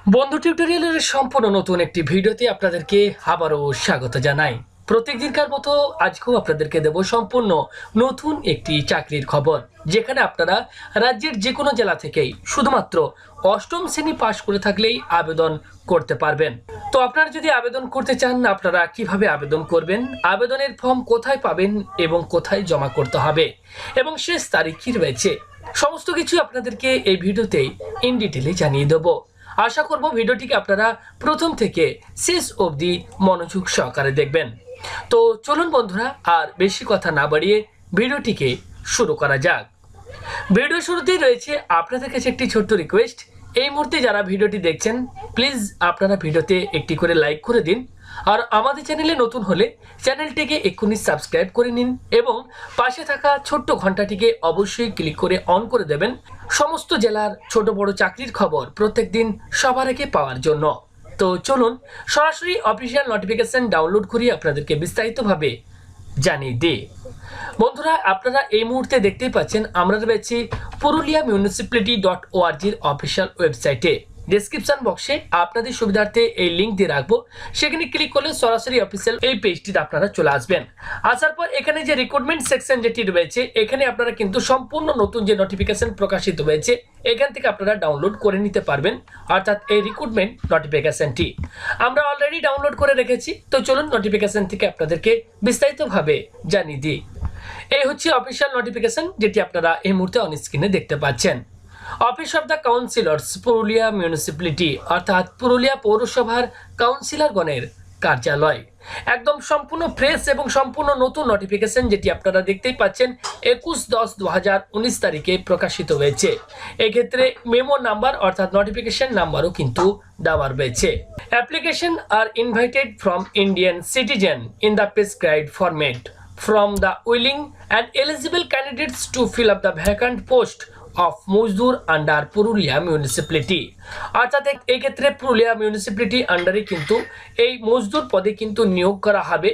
বন্ধু টিউটোরিয়ালের সম্পূর্ণ নতুন একটি ভিডিওতে আপনাদেরকে আবারও স্বাগত জানাই। প্রত্যেকদিনকার মতো আজকেও আপনাদেরকে দেব সম্পূর্ণ নতুন একটি চাকরির খবর, যেখানে আপনারা রাজ্যের যে কোনো জেলা থেকেই শুধুমাত্র অষ্টম শ্রেণী পাশ করে থাকলেই আবেদন করতে পারবেন। তো আপনারা যদি আবেদন করতে চান, আপনারা কিভাবে আবেদন করবেন, আবেদনের ফর্ম কোথায় পাবেন এবং কোথায় জমা করতে হবে এবং শেষ তারিখ কি রয়েছে, সমস্ত কিছু আপনাদেরকে এই ভিডিওতেই ইন ডিটেলে জানিয়ে দেবো। আশা করব ভিডিওটিকে আপনারা প্রথম থেকে শেষ অবধি মনোযোগ সহকারে দেখবেন। তো চলুন বন্ধুরা, আর বেশি কথা না বাড়িয়ে ভিডিওটিকে শুরু করা যাক। ভিডিও শুরুতেই রয়েছে আপনাদের কাছে একটি ছোট্ট রিকোয়েস্ট। এই মুহূর্তে যারা ভিডিওটি দেখছেন, প্লিজ আপনারা ভিডিওতে একটি করে লাইক করে দিন। আর আমাদের চ্যানেলে নতুন হলে চ্যানেলটিকে এক্ষুনি সাবস্ক্রাইব করে নিন এবং পাশে থাকা ছোট্ট ঘন্টাটিকে অবশ্যই ক্লিক করে অন করে দেবেন, সমস্ত জেলার ছোট বড় চাকরির খবর প্রত্যেকদিন সবার আগে পাওয়ার জন্য। তো চলুন সরাসরি অফিসিয়াল নোটিফিকেশন ডাউনলোড করি আপনাদেরকে বিস্তারিতভাবে জানিয়ে দিই। বন্ধুরা, আপনারা এই মুহূর্তে দেখতেই পাচ্ছেন আমরা রয়েছি পুরুলিয়া municipality.org-র অফিসিয়াল ওয়েবসাইটে। ডেসক্রিপশন বক্সে আপনাদের সুবিধার্থে এই লিঙ্ক দিয়ে রাখবো, সেখানে ক্লিক করলে সরাসরি অফিসিয়াল এই পেজটিতে আপনারা চলে আসবেন। আসার পর এখানে যে রিক্রুটমেন্ট সেকশন যেটি রয়েছে, এখানে আপনারা কিন্তু সম্পূর্ণ নতুন যে নোটিফিকেশন প্রকাশিত হয়েছে এখান থেকে আপনারা ডাউনলোড করে নিতে পারবেন, অর্থাৎ এই রিক্রুটমেন্ট নোটিফিকেশনটি আমরা অলরেডি ডাউনলোড করে রেখেছি। তো চলুন নোটিফিকেশন থেকে আপনাদেরকে বিস্তারিতভাবে জানিয়ে দিই। এই হচ্ছে অফিসিয়াল নোটিফিকেশন, যেটি আপনারা এই মুহূর্তে অন স্ক্রিনে দেখতে পাচ্ছেন। Office of the councillors Purulia municipality, অর্থাৎ পুরুলিয়া পৌরসভার কাউন্সিলরগণের কার্যালয়। একদম সম্পূর্ণ ফ্রেশ এবং সম্পূর্ণ নতুন নোটিফিকেশন, যেটি আপনারা দেখতেই পাচ্ছেন 21/10/2019 তারিখে প্রকাশিত হয়েছে। এক্ষেত্রে মেমো নাম্বার অর্থাৎ নোটিফিকেশন নাম্বারও কিন্তু দেওয়া রয়েছে। অ্যাপ্লিকেশন আর invited from Indian citizen in the prescribed format from the willing and eligible candidates to fill up the vacant post of Mazdoor under Purulia municipality. অর্থাৎ এই ক্ষেত্রে পুরুলিয়া মিউনিসিপ্যালিটি আন্ডারে কিন্তু এই মজদুর পদে কিন্তু নিয়োগ করা হবে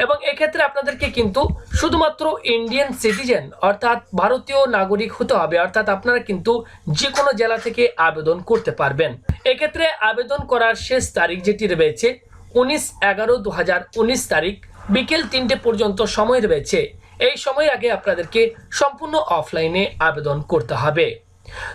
এবং এক্ষেত্রে আপনাদেরকে কিন্তু শুধুমাত্র ইন্ডিয়ান সিটিজেন অর্থাৎ ভারতীয় নাগরিক হতে হবে, অর্থাৎ আপনারা কিন্তু যে কোনো জেলা থেকে আবেদন করতে পারবেন। এক্ষেত্রে আবেদন করার শেষ তারিখ যেটি রয়েছে 19/11/2019 তারিখ বিকেল 3টে পর্যন্ত সময় রয়েছে। এই সময়ের আগে আপনাদেরকে সম্পূর্ণ অফলাইনে আবেদন করতে হবে।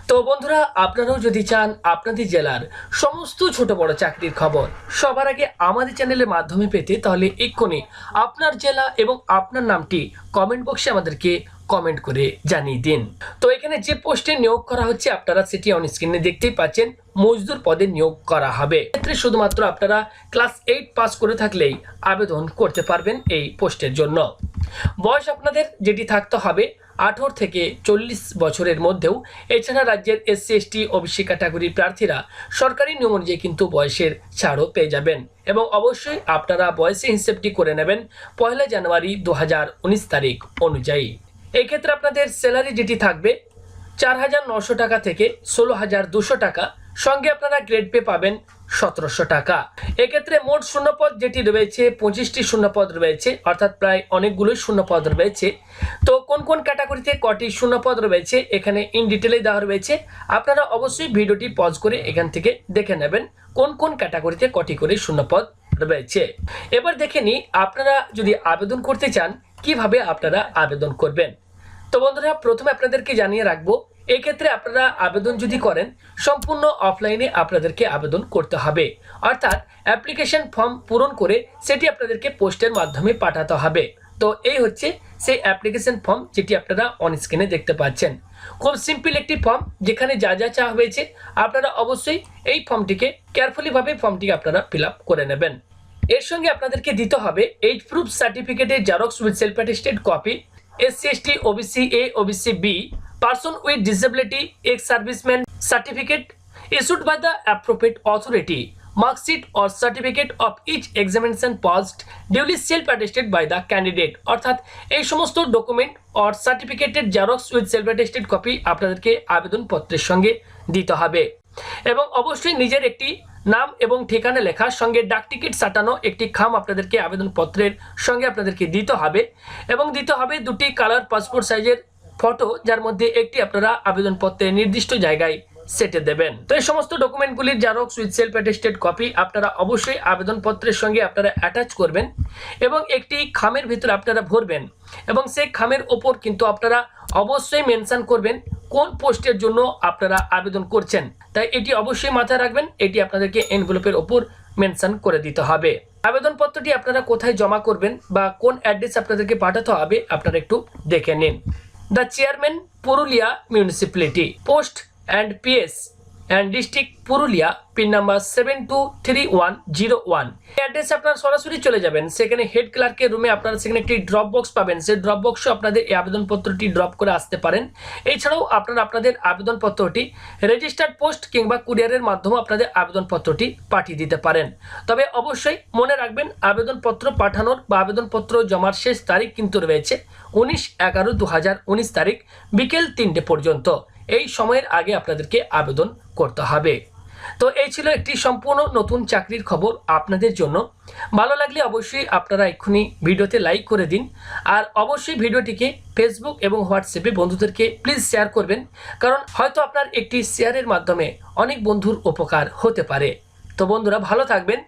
তো বন্ধুরা, আপনারাও যদি চান আপনাদের জেলার সমস্ত ছোট বড় চাকরির খবর সবার আগে আমাদের চ্যানেলের মাধ্যমে পেতে, তাহলে এক্ষুনি আপনার জেলা এবং আপনার নামটি কমেন্ট বক্সে আমাদেরকে কমেন্ট করে জানিয়ে দিন। তো এখানে যে পোস্টে নিয়োগ করা হচ্ছে আপনারা সেটি অন স্ক্রিনে দেখতেই পাচ্ছেন, মজদুর পদে নিয়োগ করা হবে। এক্ষেত্রে শুধুমাত্র আপনারা ক্লাস 8 পাস করে থাকলেই আবেদন করতে পারবেন এই পোস্টের জন্য। বয়স আপনাদের যেটি থাকতে হবে 18 থেকে 40 বছরের মধ্যেও। এছাড়া রাজ্যের SC ST OBC ক্যাটাগরির প্রার্থীরা সরকারি নিয়ম অনুযায়ী কিন্তু বয়সের ছাড়ও পেয়ে যাবেন এবং অবশ্যই আপনারা বয়সে হিসেবটি করে নেবেন 1 জানুয়ারি 2019 তারিখ অনুযায়ী। এই ক্ষেত্রে আপনাদের স্যালারি যেটি থাকবে 4,900 টাকা থেকে 16,200 টাকা, সঙ্গে আপনারা গ্রেড পে পাবেন 1700 টাকা। এক্ষেত্রে মোট শূন্যপদ যেটি রয়েছে 25টি শূন্যপদ রয়েছে, অর্থাৎ প্রায় অনেকগুলোই শূন্যপদ রয়েছে। তো কোন কোন ক্যাটাগরিতে কটি শূন্যপদ রয়েছে এখানে ইন ডিটেলে দেওয়া রয়েছে। আপনারা অবশ্যই ভিডিওটি পজ করে এখান থেকে দেখে নেবেন কোন কোন ক্যাটাগরিতে কটি করে শূন্যপদ রয়েছে। এবার দেখে নিই আপনারা যদি আবেদন করতে চান কিভাবে আপনারা আবেদন করবেন। তো বন্ধুরা, প্রথমে আপনাদেরকে জানিয়ে রাখবো, এক্ষেত্রে আপনারা আবেদন যদি করেন সম্পূর্ণ অফলাইনে আপনাদেরকে আবেদন করতে হবে, অর্থাৎ অ্যাপ্লিকেশন ফর্ম পূরণ করে সেটি আপনাদেরকে পোস্টের মাধ্যমে পাঠাতে হবে। তো এই হচ্ছে সেই অ্যাপ্লিকেশন ফর্ম যেটি আপনারা অন স্ক্রিনে দেখতে পাচ্ছেন। খুব সিম্পল একটি ফর্ম, যেখানে যা যা চাওয়া হয়েছে আপনারা অবশ্যই এই ফর্মটিকে কেয়ারফুলিভাবে ফর্মটিকে আপনারা ফিল আপ করে নেবেন। এর সঙ্গে আপনাদেরকে দিতে হবে এজ প্রুফ সার্টিফিকেটের xerox with self attested copy, SC ST OBC A OBC B person with disability ex serviceman certificate issued by the appropriate authority, mark sheet or certificate of each examination passed duly self attested by the candidate। অর্থাৎ এই সমস্ত document or সার্টিফিকেটের xerox with self attested copy আপনাদেরকে আবেদনপত্রের সঙ্গে দিতে হবে এবং অবশ্যই নিজের একটি নাম এবং ঠিকানা লেখার সঙ্গে ডাক টিকিট সাটানো একটি খাম আপনাদেরকে আবেদনপত্রের সঙ্গে আপনাদেরকে দিতে হবে এবং দিতে হবে 2টি কালার পাসপোর্ট সাইজের ফটো, যার মধ্যে একটি আপনারা আবেদনপত্রের নির্দিষ্ট জায়গায় সেটে দেবেন। তো এই সমস্ত ডকুমেন্টগুলির xerox with self attested copy আপনারা অবশ্যই আবেদনপত্রের সঙ্গে আপনারা অ্যাটাচ করবেন এবং একটি খামের ভিতরে আপনারা ভরবেন এবং সেই খামের ওপর কিন্তু আপনারা অবশ্যই মেনশন করবেন কোন পোস্টের জন্য আপনারা আবেদন করছেন। তাই এটি অবশ্যই মাথায় রাখবেন, এটি আপনাদেরকে এনভেলপের ওপর মেনশন করে দিতে হবে। আবেদনপত্রটি আপনারা কোথায় জমা করবেন বা কোন অ্যাড্রেস আপনাদেরকে পাঠাতে হবে আপনারা একটু দেখে নিন। The chairman, Purulia municipality, post and PS and district Purulia, pin number 723101। অ্যাড্রেসে আপনারা সরাসরি চলে যাবেন, সেখানে হেড ক্লার্কের রুমে আপনারা সেখানে একটি ড্রপ বক্স পাবেন, সেই ড্রপ বক্সে আপনাদের এই আবেদনপত্রটি ড্রপ করে আসতে পারেন। এছাড়াও আপনারা আপনাদের আবেদনপত্রটি রেজিস্টার্ড পোস্ট কিংবা কুরিয়ারের মাধ্যমে আপনাদের আবেদনপত্রটি পাঠিয়ে দিতে পারেন। তবে অবশ্যই মনে রাখবেন, আবেদনপত্র পাঠানোর বা আবেদনপত্র জমার শেষ তারিখ কিন্তু রয়েছে 19/11/2019 তারিখ বিকেল 3টে পর্যন্ত। এই সময়ের আগে আপনাদেরকে আবেদন করতে হবে। তো এই ছিল একটি সম্পূর্ণ নতুন চাকরির খবর আপনাদের জন্য। ভালো লাগলে অবশ্যই আপনারা এক্ষুনি ভিডিওতে লাইক করে দিন, আর অবশ্যই ভিডিওটিকে ফেসবুক এবং হোয়াটসঅ্যাপে বন্ধুদেরকে প্লিজ শেয়ার করবেন, কারণ হয়তো আপনার একটি শেয়ারের মাধ্যমে অনেক বন্ধুর উপকার হতে পারে। তো বন্ধুরা ভালো থাকবেন,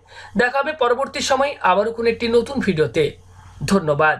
দেখা হবে পরবর্তী সময় আবারও কোনো একটি নতুন ভিডিওতে। ধন্যবাদ।